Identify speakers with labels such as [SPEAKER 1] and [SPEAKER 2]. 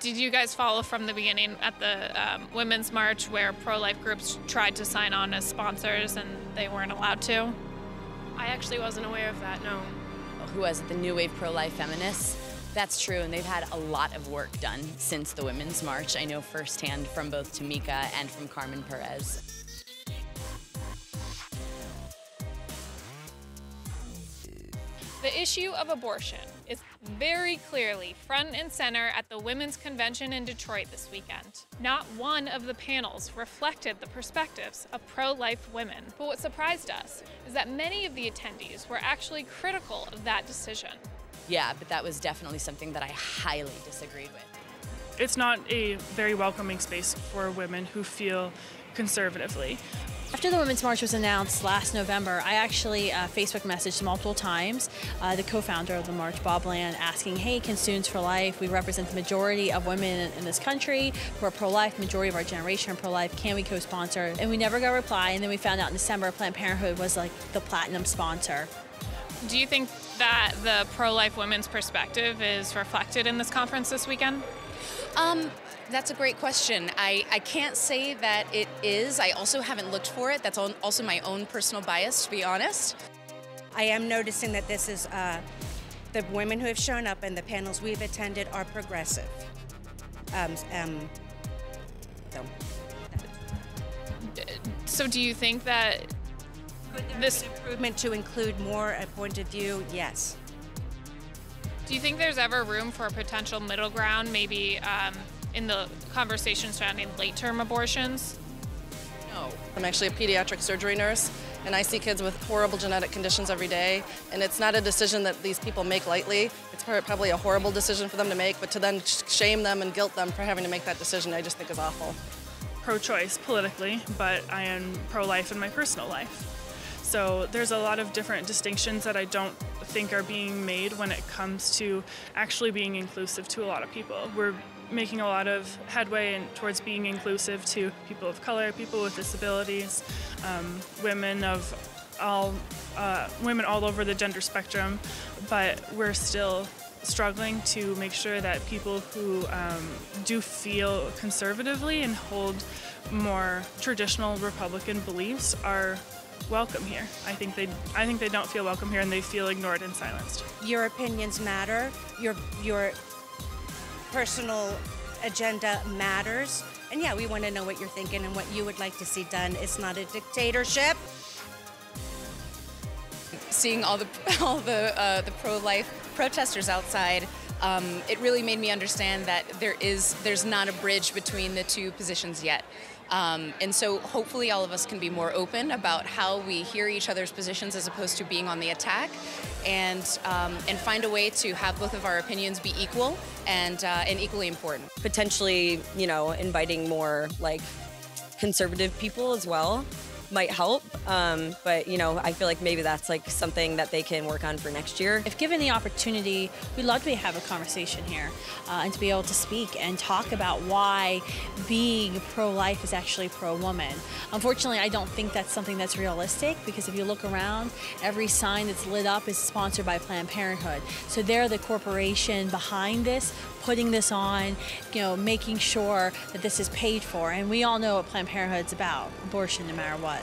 [SPEAKER 1] Did you guys follow from the beginning at the Women's March where pro-life groups tried to sign on as sponsors and they weren't allowed to?
[SPEAKER 2] I actually wasn't aware of that, no.
[SPEAKER 3] Who was it, the New Wave pro-life feminists? That's true, and they've had a lot of work done since the Women's March. I know firsthand from both Tamika and from Carmen Perez.
[SPEAKER 1] The issue of abortion is very clearly front and center at the Women's Convention in Detroit this weekend. Not one of the panels reflected the perspectives of pro-life women. But what surprised us is that many of the attendees were actually critical of that decision.
[SPEAKER 3] Yeah, but that was definitely something that I highly disagreed with.
[SPEAKER 4] It's not a very welcoming space for women who feel conservatively.
[SPEAKER 5] After the Women's March was announced last November, I actually Facebook messaged multiple times the co-founder of the march, Bob Land, asking, hey, can Students for Life, we represent the majority of women in this country who are pro-life, majority of our generation are pro-life, can we co-sponsor? And we never got a reply, and then we found out in December Planned Parenthood was like the platinum sponsor.
[SPEAKER 1] Do you think that the pro-life women's perspective is reflected in this conference this weekend?
[SPEAKER 3] That's a great question. I can't say that it is. I also haven't looked for it. That's also my own personal bias, to be honest.
[SPEAKER 6] I am noticing that this is the women who have shown up and the panels we've attended are progressive.
[SPEAKER 1] So do you think that this
[SPEAKER 6] improvement to include more a point of view? Yes.
[SPEAKER 1] Do you think there's ever room for a potential middle ground, maybe in the conversation surrounding late-term abortions?
[SPEAKER 7] No. I'm actually a pediatric surgery nurse, and I see kids with horrible genetic conditions every day, and it's not a decision that these people make lightly. It's probably a horrible decision for them to make, but to then shame them and guilt them for having to make that decision, I just think is awful.
[SPEAKER 4] Pro-choice politically, but I am pro-life in my personal life. So there's a lot of different distinctions that I don't think are being made when it comes to actually being inclusive to a lot of people. We're making a lot of headway towards being inclusive to people of color, people with disabilities, women all over the gender spectrum, but we're still struggling to make sure that people who do feel conservatively and hold more traditional Republican beliefs are welcome here. I think they don't feel welcome here, and they feel ignored and silenced.
[SPEAKER 6] Your opinions matter. Your personal agenda matters. And yeah, we want to know what you're thinking and what you would like to see done. It's not a dictatorship.
[SPEAKER 3] Seeing all the pro-life protesters outside, it really made me understand that there's not a bridge between the two positions yet. And so hopefully all of us can be more open about how we hear each other's positions as opposed to being on the attack, and find a way to have both of our opinions be equal and equally important.
[SPEAKER 8] Potentially, inviting more like conservative people as well might help, but I feel like maybe that's like something that they can work on for next year.
[SPEAKER 5] If given the opportunity, we'd love to have a conversation here and to be able to speak and talk about why being pro-life is actually pro-woman. Unfortunately, I don't think that's something that's realistic, because if you look around, every sign that's lit up is sponsored by Planned Parenthood. So they're the corporation behind this, putting this on, making sure that this is paid for. And we all know what Planned Parenthood's about, abortion no matter what.